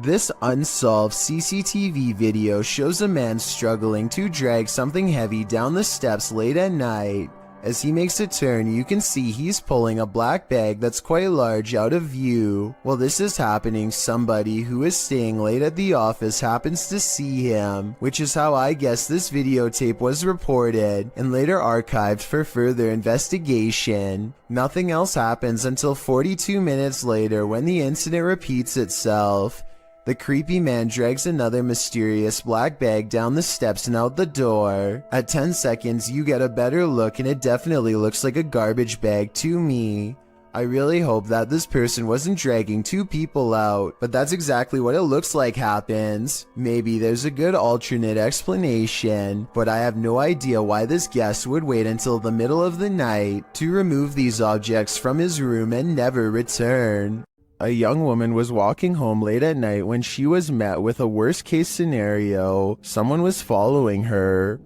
This unsolved CCTV video shows a man struggling to drag something heavy down the steps late at night. As he makes a turn, you can see he's pulling a black bag that's quite large out of view. While this is happening, somebody who is staying late at the office happens to see him, which is how I guess this videotape was reported and later archived for further investigation. Nothing else happens until 42 minutes later when the incident repeats itself. The creepy man drags another mysterious black bag down the steps and out the door. At 10 seconds, you get a better look and it definitely looks like a garbage bag to me. I really hope that this person wasn't dragging two people out, but that's exactly what it looks like happens. Maybe there's a good alternate explanation, but I have no idea why this guest would wait until the middle of the night to remove these objects from his room and never return. A young woman was walking home late at night when she was met with a worst-case scenario. Someone was following her.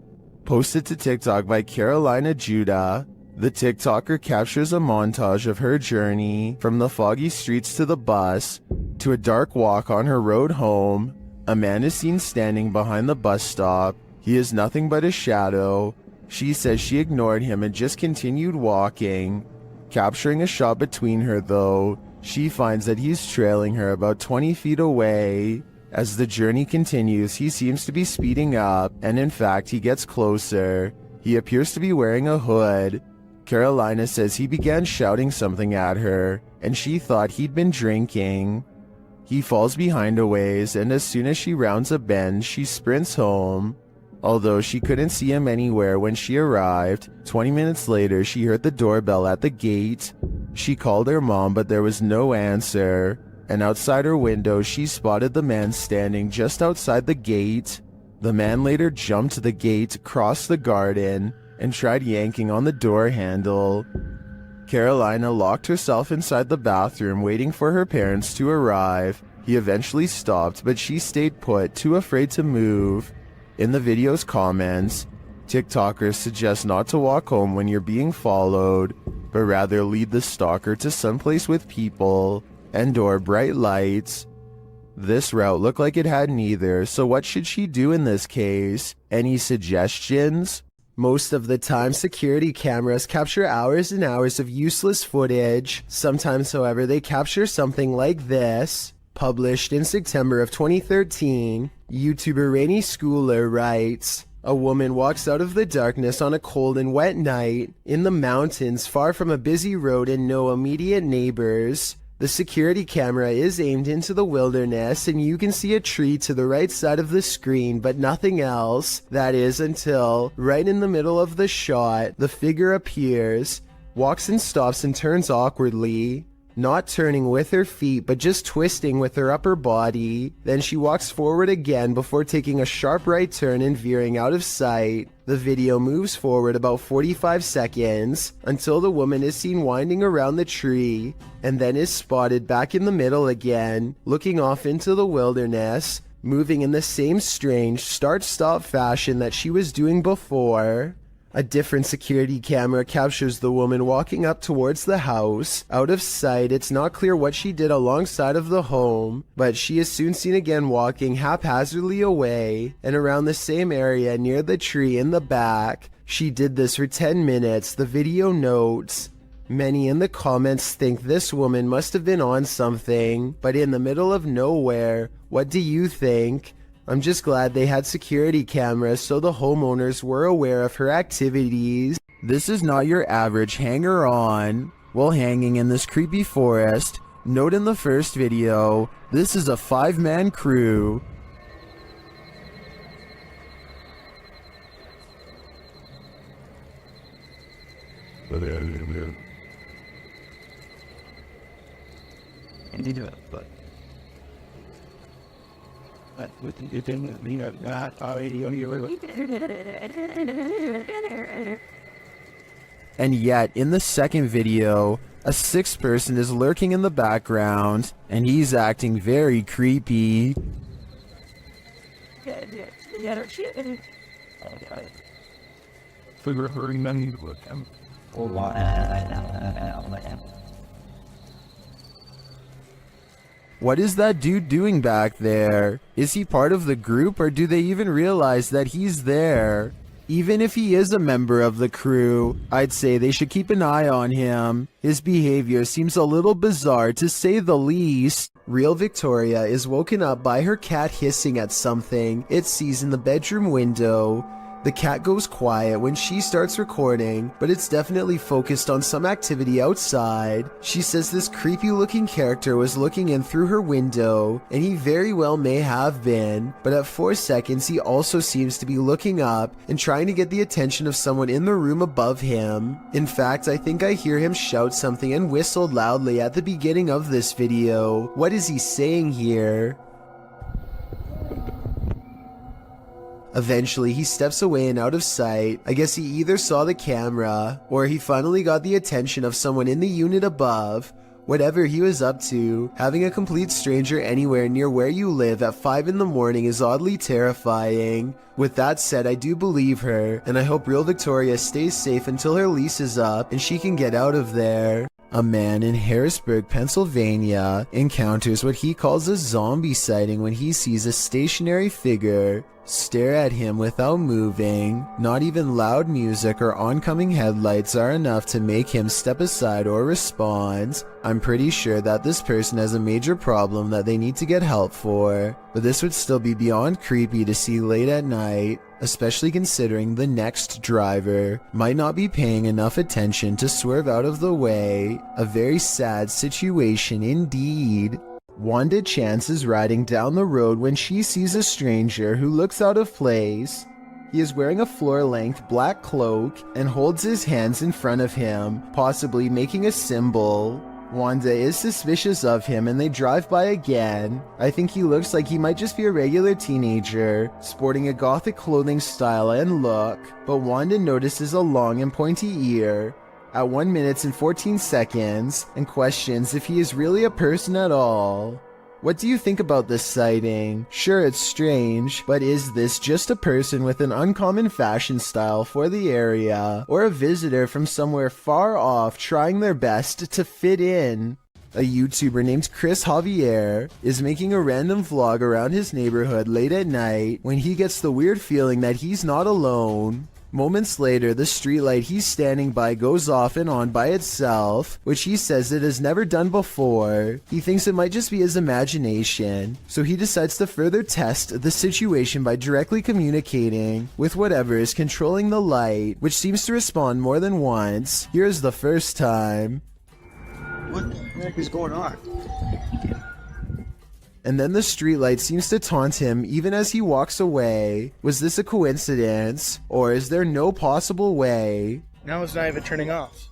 Posted to TikTok by Carolina Judah. The TikToker captures a montage of her journey from the foggy streets to the bus to a dark walk on her road home. A man is seen standing behind the bus stop. He is nothing but a shadow. She says she ignored him and just continued walking. Capturing a shot between her though, she finds that he's trailing her about 20 feet away. As the journey continues, he seems to be speeding up, and in fact, he gets closer. He appears to be wearing a hood. Carolina says he began shouting something at her, and she thought he'd been drinking. He falls behind a ways, and as soon as she rounds a bend, she sprints home. Although she couldn't see him anywhere when she arrived, 20 minutes later she heard the doorbell at the gate. She called her mom, but there was no answer, and outside her window she spotted the man standing just outside the gate. The man later jumped the gate, crossed the garden, and tried yanking on the door handle. Carolina locked herself inside the bathroom waiting for her parents to arrive. He eventually stopped, but she stayed put, too afraid to move. In the video's comments, TikTokers suggest not to walk home when you're being followed, but rather lead the stalker to someplace with people and/or bright lights. This route looked like it had neither, so what should she do in this case? Any suggestions? Most of the time, security cameras capture hours and hours of useless footage. Sometimes, however, they capture something like this. Published in September of 2013, YouTuber Rainy Schooler writes, "A woman walks out of the darkness on a cold and wet night in the mountains far from a busy road and no immediate neighbors. The security camera is aimed into the wilderness and you can see a tree to the right side of the screen but nothing else. That is until, right in the middle of the shot, the figure appears, walks and stops and turns awkwardly. Not turning with her feet, but just twisting with her upper body. Then she walks forward again before taking a sharp right turn and veering out of sight. The video moves forward about 45 seconds until the woman is seen winding around the tree and then is spotted back in the middle again, looking off into the wilderness, moving in the same strange start-stop fashion that she was doing before." A different security camera captures the woman walking up towards the house. Out of sight, it's not clear what she did alongside of the home, but she is soon seen again walking haphazardly away and around the same area near the tree in the back. She did this for 10 minutes, the video notes. Many in the comments think this woman must have been on something, but in the middle of nowhere. What do you think? I'm just glad they had security cameras so the homeowners were aware of her activities. This is not your average hanger-on. While hanging in this creepy forest, note in the first video, this is a 5-man crew. And yet, in the second video, a 6th person is lurking in the background, and he's acting very creepy. What is that dude doing back there? Is he part of the group, or do they even realize that he's there? Even if he is a member of the crew, I'd say they should keep an eye on him. His behavior seems a little bizarre to say the least. Real Victoria is woken up by her cat hissing at something it sees in the bedroom window. The cat goes quiet when she starts recording, but it's definitely focused on some activity outside. She says this creepy looking character was looking in through her window, and he very well may have been, but at 4 seconds he also seems to be looking up and trying to get the attention of someone in the room above him. In fact, I think I hear him shout something and whistle loudly at the beginning of this video. What is he saying here? Eventually, he steps away and out of sight. I guess he either saw the camera, or he finally got the attention of someone in the unit above. Whatever he was up to, having a complete stranger anywhere near where you live at 5 in the morning is oddly terrifying. With that said, I do believe her, and I hope real Victoria stays safe until her lease is up and she can get out of there. A man in Harrisburg, Pennsylvania, encounters what he calls a zombie sighting when he sees a stationary figure stare at him without moving. Not even loud music or oncoming headlights are enough to make him step aside or respond. I'm pretty sure that this person has a major problem that they need to get help for, but this would still be beyond creepy to see late at night, especially considering the next driver might not be paying enough attention to swerve out of the way. A very sad situation indeed. Wanda Chance is riding down the road when she sees a stranger who looks out of place. He is wearing a floor-length black cloak and holds his hands in front of him, possibly making a symbol. Wanda is suspicious of him and they drive by again. I think he looks like he might just be a regular teenager, sporting a gothic clothing style and look, but Wanda notices a long and pointy ear at 1 minute and 14 seconds and questions if he is really a person at all. What do you think about this sighting? Sure, it's strange, but is this just a person with an uncommon fashion style for the area, or a visitor from somewhere far off trying their best to fit in? A YouTuber named Chris Javier is making a random vlog around his neighborhood late at night when he gets the weird feeling that he's not alone. Moments later, the streetlight he's standing by goes off and on by itself, which he says it has never done before. He thinks it might just be his imagination, so he decides to further test the situation by directly communicating with whatever is controlling the light, which seems to respond more than once. Here's the first time. What the heck is going on? And then the streetlight seems to taunt him even as he walks away. Was this a coincidence, or is there no possible way? Now it's not even turning off.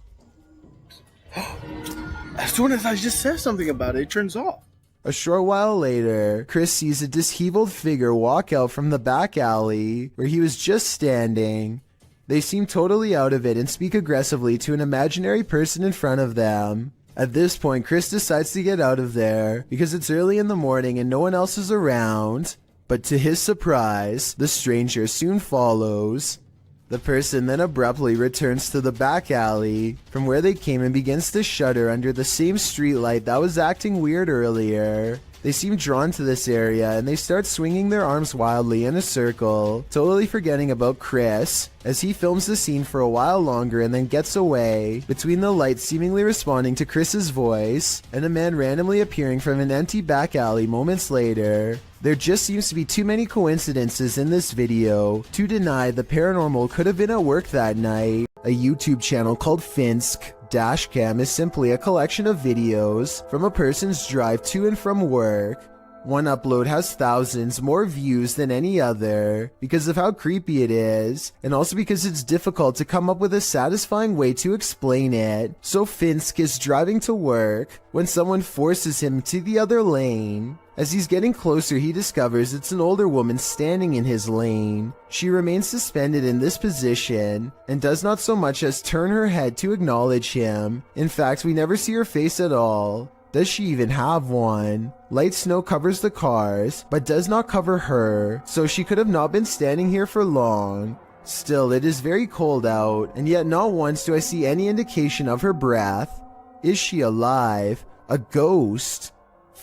As soon as I just said something about it, it turns off. A short while later, Chris sees a disheveled figure walk out from the back alley where he was just standing. They seem totally out of it and speak aggressively to an imaginary person in front of them. At this point, Chris decides to get out of there because it's early in the morning and no one else is around. But to his surprise, the stranger soon follows. The person then abruptly returns to the back alley from where they came and begins to shudder under the same streetlight that was acting weird earlier. They seem drawn to this area and they start swinging their arms wildly in a circle, totally forgetting about Chris, as he films the scene for a while longer and then gets away, between the lights seemingly responding to Chris's voice, and a man randomly appearing from an empty back alley moments later. There just seems to be too many coincidences in this video to deny the paranormal could have been at work that night. A YouTube channel called Finsk Dashcam is simply a collection of videos from a person's drive to and from work. One upload has thousands more views than any other because of how creepy it is, and also because it's difficult to come up with a satisfying way to explain it. So Finsk is driving to work when someone forces him to the other lane. As he's getting closer, he discovers it's an older woman standing in his lane. She remains suspended in this position and does not so much as turn her head to acknowledge him. In fact, we never see her face at all. Does she even have one? Light snow covers the cars, but does not cover her, so she could have not been standing here for long. Still, it is very cold out, and yet not once do I see any indication of her breath. Is she alive? A ghost?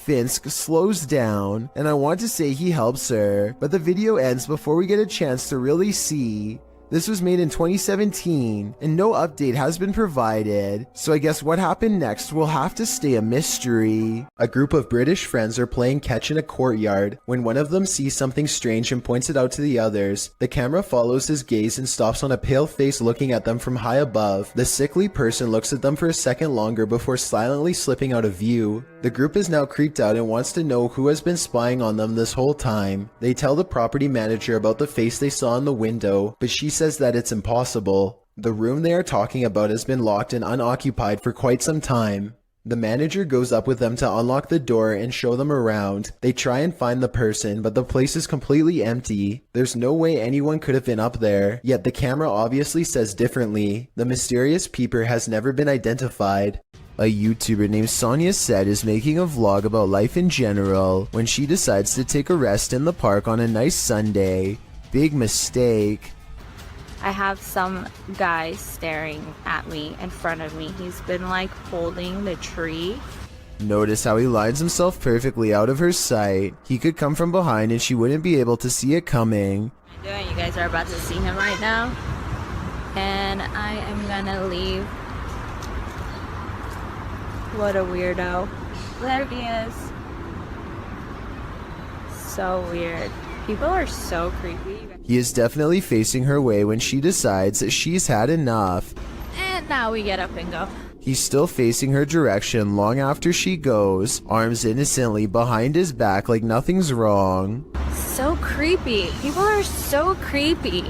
Finsk slows down, and I want to say he helps her, but the video ends before we get a chance to really see. This was made in 2017, and no update has been provided, so I guess what happened next will have to stay a mystery. A group of British friends are playing catch in a courtyard when one of them sees something strange and points it out to the others. The camera follows his gaze and stops on a pale face looking at them from high above. The sickly person looks at them for a second longer before silently slipping out of view. The group is now creeped out and wants to know who has been spying on them this whole time. They tell the property manager about the face they saw in the window, but she says that it's impossible. The room they are talking about has been locked and unoccupied for quite some time. The manager goes up with them to unlock the door and show them around. They try and find the person, but the place is completely empty. There's no way anyone could have been up there, yet the camera obviously says differently. The mysterious peeper has never been identified. A YouTuber named Sonia Said is making a vlog about life in general when she decides to take a rest in the park on a nice Sunday. Big mistake. I have some guy staring at me in front of me. He's been like holding the tree. Notice how he lines himself perfectly out of her sight. He could come from behind and she wouldn't be able to see it coming. What am I doing? You guys are about to see him right now. And I am gonna leave. What a weirdo. There he is. So weird. People are so creepy. He is definitely facing her way when she decides that she's had enough. And now we get up and go. He's still facing her direction long after she goes, arms innocently behind his back like nothing's wrong. So creepy. People are so creepy.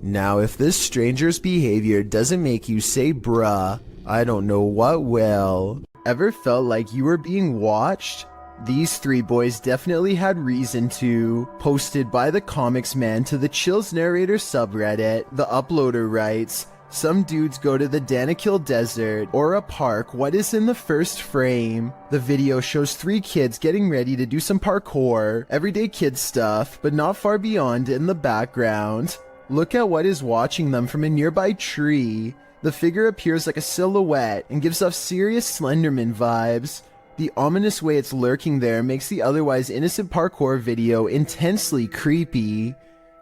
Now if this stranger's behavior doesn't make you say bruh, I don't know what will. Ever felt like you were being watched? These three boys definitely had reason to. Posted by the Comics Man to the Chills Narrator subreddit, the uploader writes, some dudes go to the Danakil Desert or a park. What is in the first frame? The video shows three kids getting ready to do some parkour, everyday kid stuff, but not far beyond in the background. Look at what is watching them from a nearby tree. The figure appears like a silhouette and gives off serious Slenderman vibes. The ominous way it's lurking there makes the otherwise innocent parkour video intensely creepy.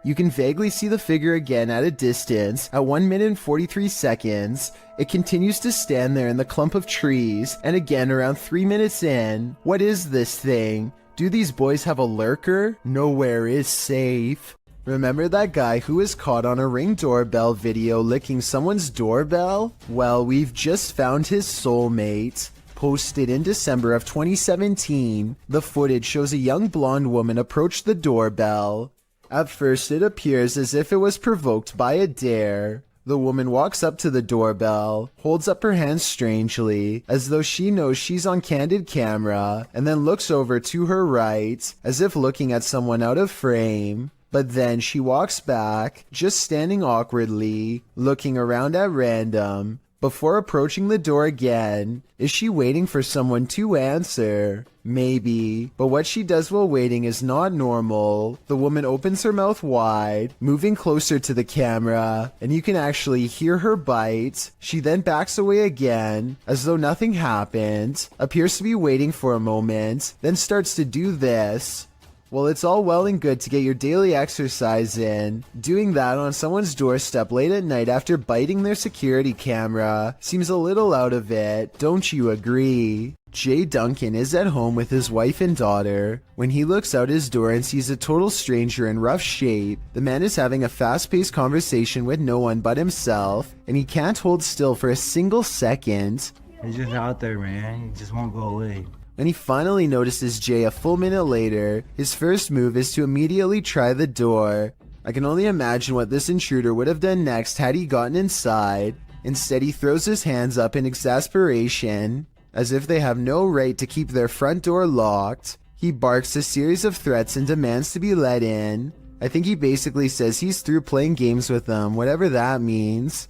You can vaguely see the figure again at a distance. At 1 minute and 43 seconds, it continues to stand there in the clump of trees, and again around 3 minutes in. What is this thing? Do these boys have a lurker? Nowhere is safe. Remember that guy who was caught on a Ring doorbell video licking someone's doorbell? Well, we've just found his soulmate. Posted in December of 2017, the footage shows a young blonde woman approach the doorbell. At first, it appears as if it was provoked by a dare. The woman walks up to the doorbell, holds up her hands strangely, as though she knows she's on candid camera, and then looks over to her right, as if looking at someone out of frame. But then she walks back, just standing awkwardly, looking around at random, before approaching the door again. Is she waiting for someone to answer? Maybe, but what she does while waiting is not normal. The woman opens her mouth wide, moving closer to the camera, and you can actually hear her bite. She then backs away again, as though nothing happened, appears to be waiting for a moment, then starts to do this. Well, it's all well and good to get your daily exercise in. Doing that on someone's doorstep late at night after biting their security camera seems a little out of it, don't you agree? Jay Duncan is at home with his wife and daughter when he looks out his door and sees a total stranger in rough shape. The man is having a fast-paced conversation with no one but himself, and he can't hold still for a single second. He's just out there, man. He just won't go away. When he finally notices Jay a full minute later, his first move is to immediately try the door. I can only imagine what this intruder would have done next had he gotten inside. Instead, he throws his hands up in exasperation, as if they have no right to keep their front door locked. He barks a series of threats and demands to be let in. I think he basically says he's through playing games with them, whatever that means.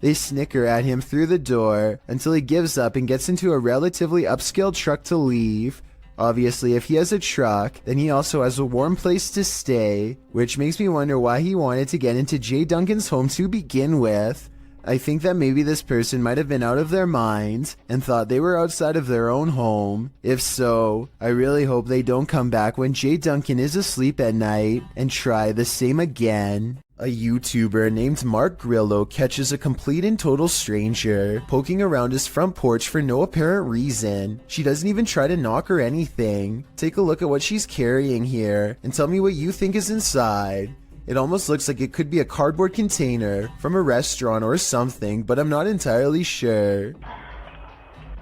They snicker at him through the door until he gives up and gets into a relatively upscale truck to leave. Obviously, if he has a truck, then he also has a warm place to stay, which makes me wonder why he wanted to get into Jay Duncan's home to begin with. I think that maybe this person might have been out of their minds and thought they were outside of their own home. If so, I really hope they don't come back when Jay Duncan is asleep at night and try the same again. A YouTuber named Mark Grillo catches a complete and total stranger poking around his front porch for no apparent reason. She doesn't even try to knock or anything. Take a look at what she's carrying here and tell me what you think is inside. It almost looks like it could be a cardboard container from a restaurant or something, but I'm not entirely sure.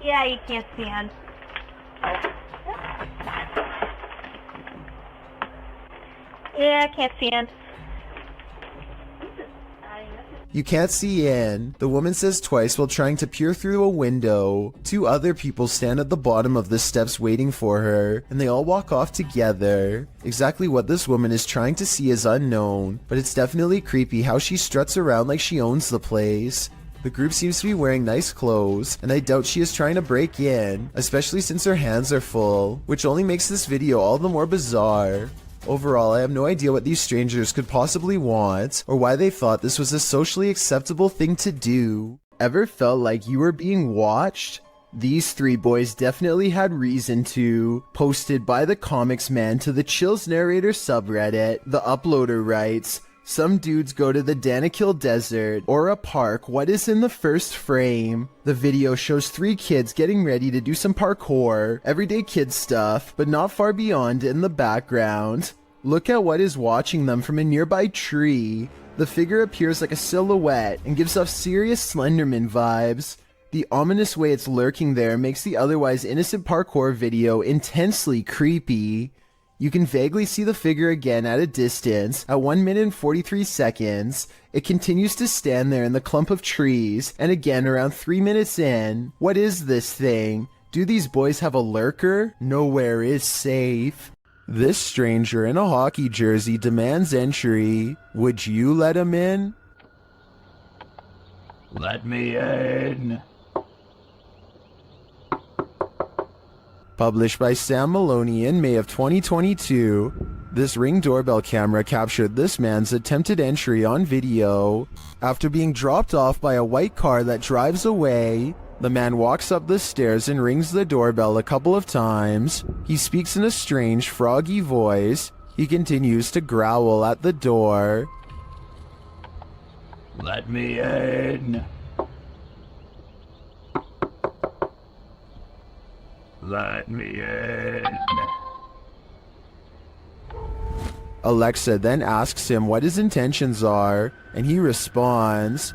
Yeah, you can't stand. Yeah, I can't stand. You can't see in, the woman says twice while trying to peer through a window. Two other people stand at the bottom of the steps waiting for her, and they all walk off together. Exactly what this woman is trying to see is unknown, but it's definitely creepy how she struts around like she owns the place. The group seems to be wearing nice clothes, and I doubt she is trying to break in, especially since her hands are full, which only makes this video all the more bizarre. Overall, I have no idea what these strangers could possibly want, or why they thought this was a socially acceptable thing to do. Ever felt like you were being watched? These three boys definitely had reason to. Posted by the Comics Man to the Chills Narrator subreddit, the uploader writes, "Some dudes go to the Danakil Desert or a park. What is in the first frame? The video shows three kids getting ready to do some parkour, everyday kid stuff, but not far beyond in the background. Look at what is watching them from a nearby tree. The figure appears like a silhouette and gives off serious Slenderman vibes. The ominous way it's lurking there makes the otherwise innocent parkour video intensely creepy. You can vaguely see the figure again at a distance. At 1 minute and 43 seconds, it continues to stand there in the clump of trees, and again around 3 minutes in. What is this thing? Do these boys have a lurker? Nowhere is safe." This stranger in a hockey jersey demands entry. Would you let him in? Let me in. Published by Sam Maloney in May of 2022, this Ring doorbell camera captured this man's attempted entry on video. After being dropped off by a white car that drives away, the man walks up the stairs and rings the doorbell a couple of times. He speaks in a strange, froggy voice. He continues to growl at the door. Let me in. Let me in. Alexa then asks him what his intentions are, and he responds,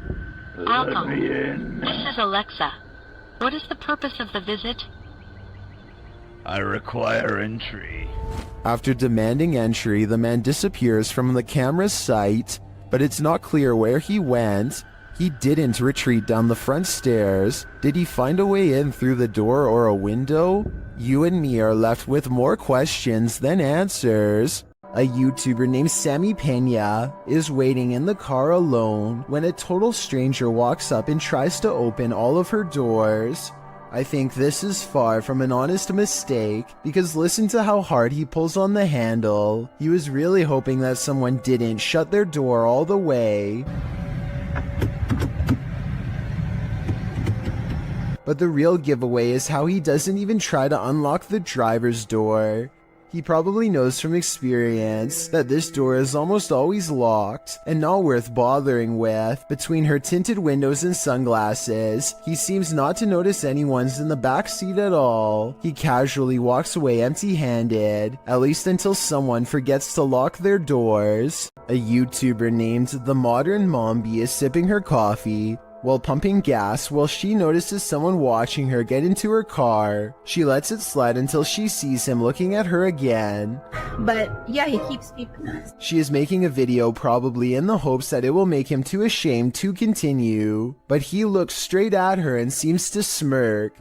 Let me in. This is Alexa. What is the purpose of the visit? I require entry. After demanding entry, the man disappears from the camera's sight, but it's not clear where he went. He didn't retreat down the front stairs. Did he find a way in through the door or a window? You and me are left with more questions than answers. A YouTuber named Sammy Pena is waiting in the car alone when a total stranger walks up and tries to open all of her doors. I think this is far from an honest mistake, because listen to how hard he pulls on the handle. He was really hoping that someone didn't shut their door all the way. But the real giveaway is how he doesn't even try to unlock the driver's door. He probably knows from experience that this door is almost always locked and not worth bothering with. Between her tinted windows and sunglasses, he seems not to notice anyone's in the back seat at all. He casually walks away empty-handed, at least until someone forgets to lock their doors. A YouTuber named The Modern Mombi is sipping her coffee while pumping gas while she notices someone watching her get into her car. She lets it slide until she sees him looking at her again. But yeah, he keeps beeping us. She is making a video probably in the hopes that it will make him too ashamed to continue, but he looks straight at her and seems to smirk.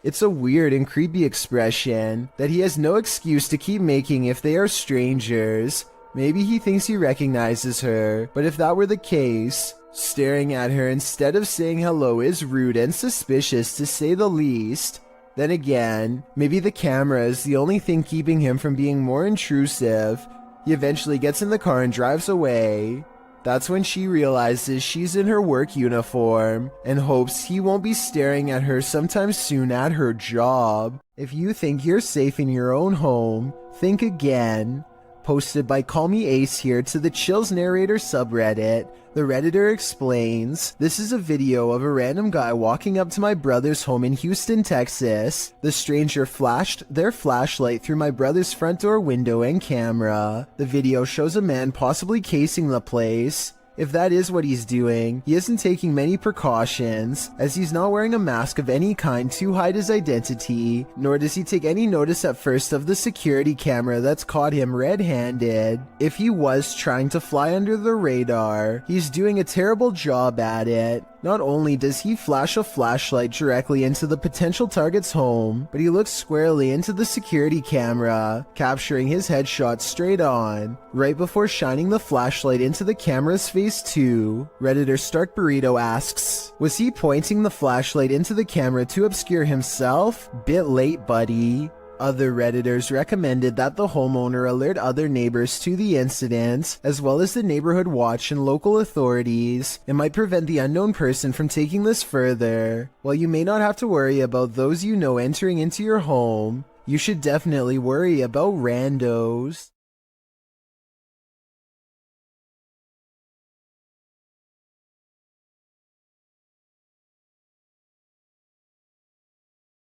It's a weird and creepy expression that he has no excuse to keep making if they are strangers. Maybe he thinks he recognizes her, but if that were the case, staring at her instead of saying hello is rude and suspicious to say the least. Then again, maybe the camera is the only thing keeping him from being more intrusive. He eventually gets in the car and drives away. That's when she realizes she's in her work uniform and hopes he won't be staring at her sometime soon at her job. If you think you're safe in your own home, think again. Posted by Call Me Ace here to the Chills Narrator subreddit, the Redditor explains, this is a video of a random guy walking up to my brother's home in Houston, Texas. The stranger flashed their flashlight through my brother's front door window and camera. The video shows a man possibly casing the place. If that is what he's doing, he isn't taking many precautions, as he's not wearing a mask of any kind to hide his identity, nor does he take any notice at first of the security camera that's caught him red-handed. If he was trying to fly under the radar, he's doing a terrible job at it. Not only does he flash a flashlight directly into the potential target's home, but he looks squarely into the security camera, capturing his headshot straight on, right before shining the flashlight into the camera's face too. Redditor Stark Burrito asks, was he pointing the flashlight into the camera to obscure himself? Bit late, buddy. Other Redditors recommended that the homeowner alert other neighbors to the incident, as well as the neighborhood watch and local authorities. It might prevent the unknown person from taking this further. While you may not have to worry about those you know entering into your home, you should definitely worry about randos.